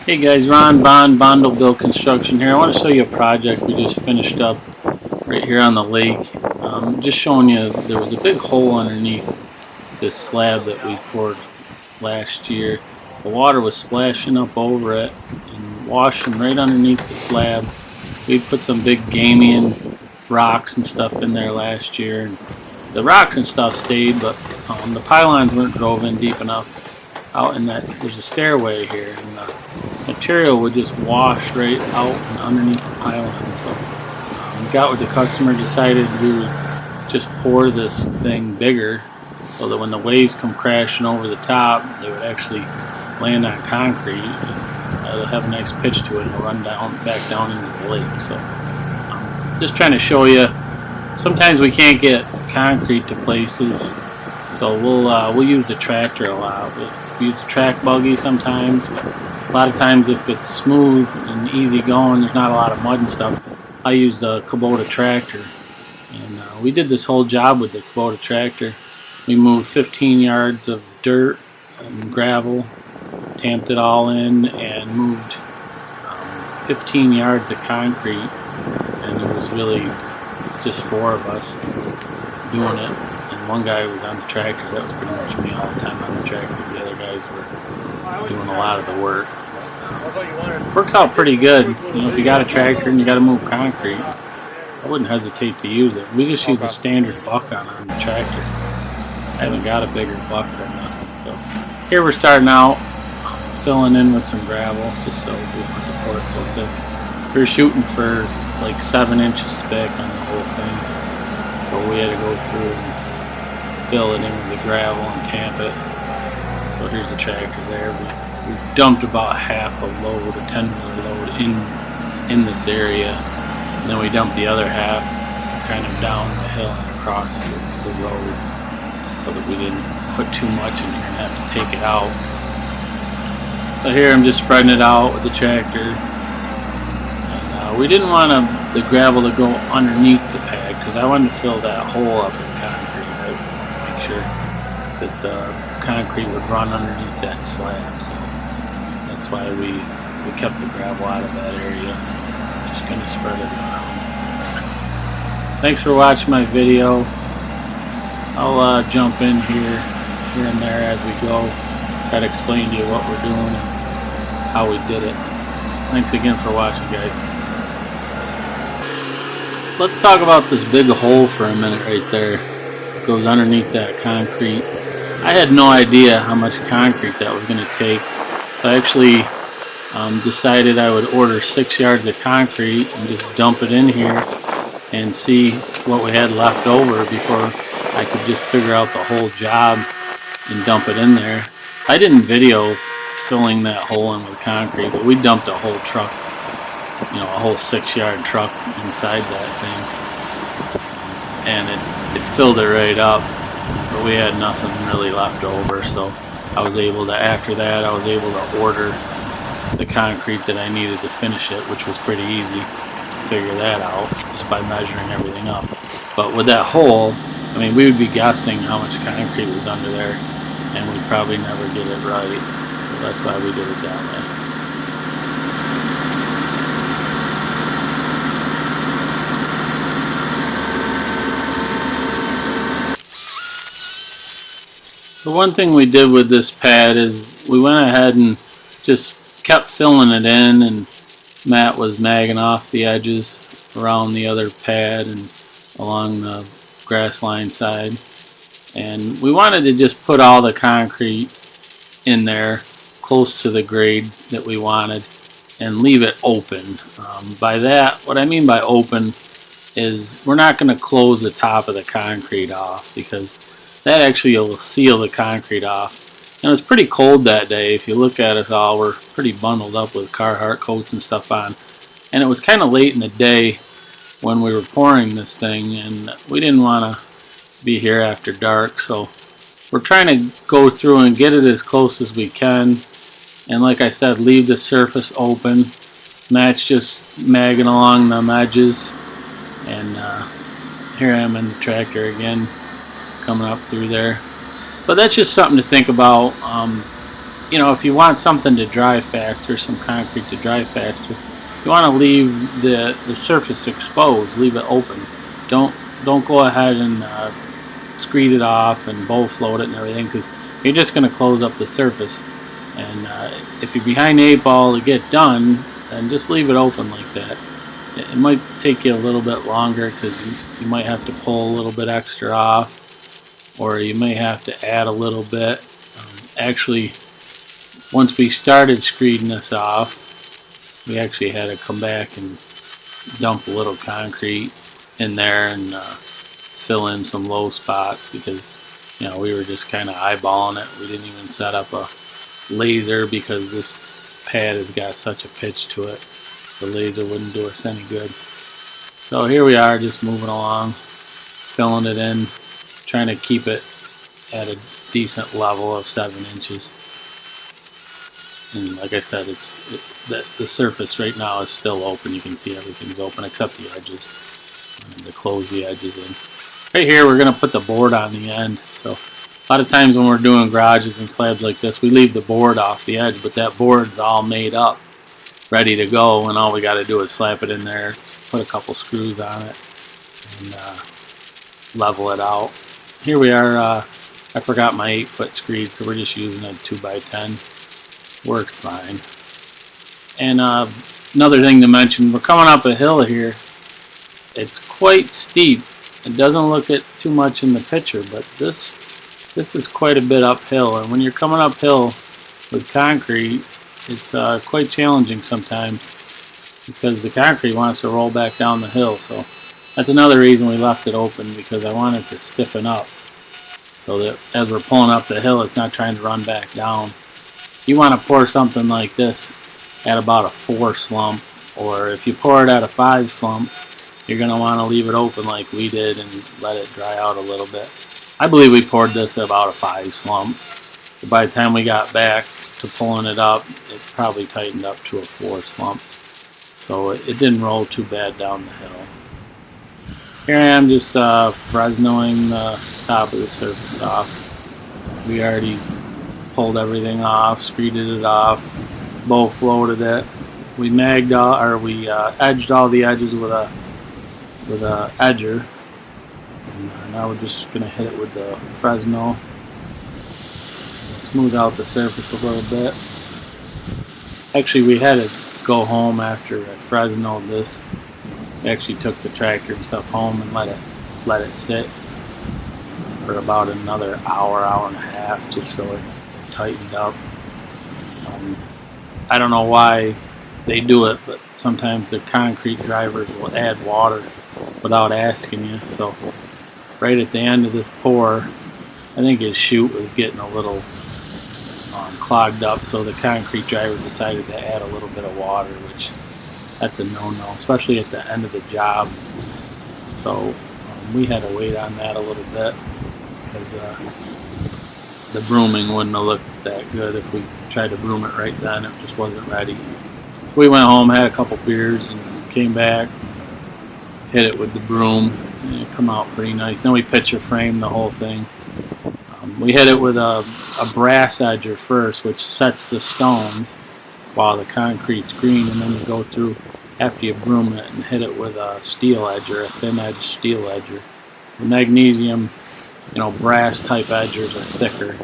Hey guys, Ron Bond, Build Construction here. I want to show you a project we just finished up right here on the lake. Just showing you there was a big hole underneath this slab that we poured last year. The water was splashing up over it and washing right underneath the slab. We put some big Gamian rocks and stuff in there last year. And the rocks and stuff stayed, but the pylons weren't drove in deep enough. Out in that, there's a stairway here, and the material would just wash right out and underneath the pylon. So we got with the customer, decided we would just pour this thing bigger so that when the waves come crashing over the top, they would actually land on concrete and it'll have a nice pitch to it and run back down into the lake. So just trying to show you, sometimes we can't get concrete to places, so we'll use the tractor a lot. We use the track buggy sometimes, but a lot of times if it's smooth and easy going, there's not a lot of mud and stuff, I use the Kubota tractor. And we did this whole job with the Kubota tractor. We moved 15 yards of dirt and gravel, tamped it all in, and moved 15 yards of concrete. And it was really just four of us doing it. And one guy was on the tractor. That was pretty much me all the time on the tractor. The other guys were doing a lot of the work. Works out pretty good. You know, if you got a tractor and you got to move concrete, I wouldn't hesitate to use it. We just use a standard buck on the tractor. I haven't got a bigger buck or nothing. So here we're starting out, filling in with some gravel, just so we don't have to pour it so thick. We're shooting for like 7 inches thick on the whole thing. So we had to go through and fill it in with the gravel and tamp it. So here's the tractor there. We dumped about half a load, a 10-wheeler load in this area. And then we dumped the other half kind of down the hill and across the road so that we didn't put too much in here and have to take it out. So here I'm just spreading it out with the tractor. And we didn't want the gravel to go underneath the pad because I wanted to fill that hole up with concrete. I wanted to make sure that the concrete would run underneath that slab. So that's why we kept the gravel out of that area. Just going to spread it around. Thanks for watching my video. I'll jump in here and there as we go, try to explain to you what we're doing and how we did it. Thanks again for watching, guys. Let's talk about this big hole for a minute right there. It goes underneath that concrete. I had no idea how much concrete that was going to take. So I actually decided I would order 6 yards of concrete and just dump it in here and see what we had left over before I could just figure out the whole job and dump it in there. I didn't video filling that hole in with concrete, but we dumped a whole truck, you know, a whole 6-yard truck inside that thing, and it filled it right up, but we had nothing really left over. So I was able to, after that, I was able to order the concrete that I needed to finish it, which was pretty easy to figure that out just by measuring everything up. But with that hole, I mean, we would be guessing how much concrete was under there, and we'd probably never get it right. So that's why we did it that way. The one thing we did with this pad is we went ahead and just kept filling it in, and Matt was magging off the edges around the other pad and along the grass line side. And we wanted to just put all the concrete in there close to the grade that we wanted and leave it open. By that, what I mean by open is we're not going to close the top of the concrete off, because that actually will seal the concrete off. And it was pretty cold that day. If you look at us all, we're pretty bundled up with Carhartt coats and stuff on. And it was kind of late in the day when we were pouring this thing, and we didn't want to be here after dark. So we're trying to go through and get it as close as we can. And like I said, leave the surface open. Matt's just magging along the edges. And here I am in the tractor again, coming up through there. But that's just something to think about. you know, if you want something to dry faster, some concrete to dry faster, you want to leave the surface exposed, leave it open. Don't go ahead and screed it off and bowl float it and everything, because you're just going to close up the surface. And if you're behind the 8 ball to get done, then just leave it open like that. It might take you a little bit longer because you might have to pull a little bit extra off, or you may have to add a little bit. Actually, once we started screeding this off, we actually had to come back and dump a little concrete in there and fill in some low spots, because you know, we were just kind of eyeballing it. We didn't even set up a laser because this pad has got such a pitch to it. The laser wouldn't do us any good. So here we are, just moving along, filling it in, trying to keep it at a decent level of 7 inches. And like I said, the surface right now is still open. You can see everything's open except the edges, to close the edges in. Right here we're going to put the board on the end. So a lot of times when we're doing garages and slabs like this, we leave the board off the edge, but that board's all made up, ready to go, and all we got to do is slap it in there, put a couple screws on it, and level it out. Here we are. I forgot my 8-foot screed, so we're just using a 2x10. Works fine. And another thing to mention, we're coming up a hill here. It's quite steep. It doesn't look it too much in the picture, but this is quite a bit uphill. And when you're coming uphill with concrete, it's quite challenging sometimes because the concrete wants to roll back down the hill. So that's another reason we left it open, because I want it to stiffen up so that as we're pulling up the hill, it's not trying to run back down. You want to pour something like this at about a 4 slump, or if you pour it at a 5 slump, you're going to want to leave it open like we did and let it dry out a little bit. I believe we poured this at about a 5 slump. But by the time we got back to pulling it up, it probably tightened up to a 4 slump. So it didn't roll too bad down the hill. Here I am just Fresnoing the top of the surface off. We already pulled everything off, screeded it off, bow floated it. We edged all the edges with a edger. And now we're just gonna hit it with the Fresno. Smooth out the surface a little bit. Actually, we had to go home after I Fresnoed this. We actually took the tractor and stuff home and let it sit for about another hour and a half, just so it tightened up. I don't know why they do it, but sometimes the concrete drivers will add water without asking you. So right at the end of this pour, I think his chute was getting a little clogged up, so the concrete driver decided to add a little bit of water, which that's a no-no, especially at the end of the job. So we had to wait on that a little bit because the brooming wouldn't have looked that good if we tried to broom it right then. It just wasn't ready. We went home, had a couple beers, and came back, hit it with the broom, and it come out pretty nice. Then we picture framed the whole thing. We hit it with a brass edger first, which sets the stones while the concrete's green, and then you go through after you broom it and hit it with a steel edger, a thin edge steel edger. The magnesium, brass type edgers are thicker,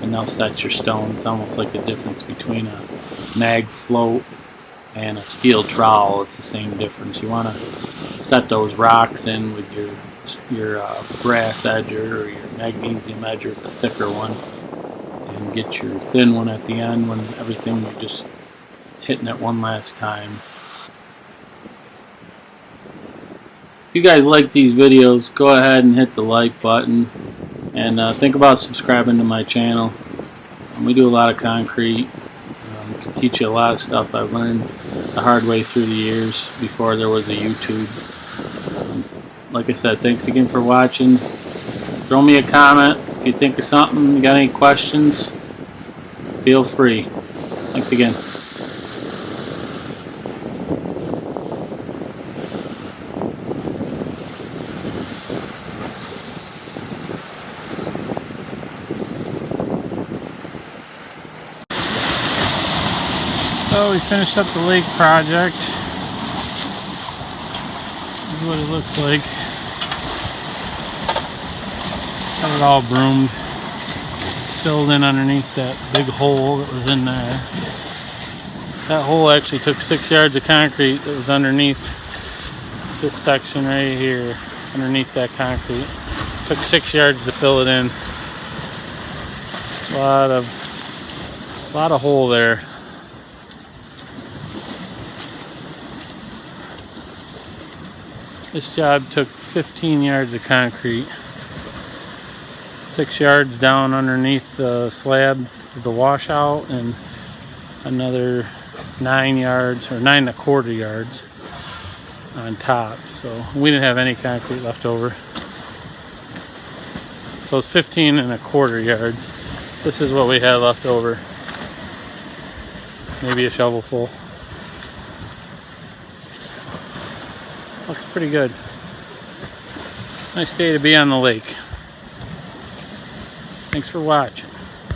and they'll set your stone. It's almost like the difference between a mag float and a steel trowel. It's the same difference. You want to set those rocks in with your brass edger or your magnesium edger, the thicker one, and get your thin one at the end when everything, you're just hitting it one last time. If you guys like these videos, go ahead and hit the like button, and think about subscribing to my channel. We do a lot of concrete. Can teach you a lot of stuff I've learned the hard way through the years before there was a YouTube. Like I said, thanks again for watching. Throw me a comment if you think of something. You got any questions, feel free. Thanks again. Well, we finished up the lake project. This is what it looks like. Got it all broomed, filled in underneath that big hole that was in there. That hole actually took 6 yards of concrete that was underneath this section right here, underneath that concrete. Took 6 yards to fill it in. A lot of hole there. This job took 15 yards of concrete. 6 yards down underneath the slab of the washout, and another 9 yards or 9¼ yards on top. So we didn't have any concrete left over. So it's 15¼ yards. This is what we had left over. Maybe a shovelful. Looks pretty good. Nice day to be on the lake. Thanks for watching.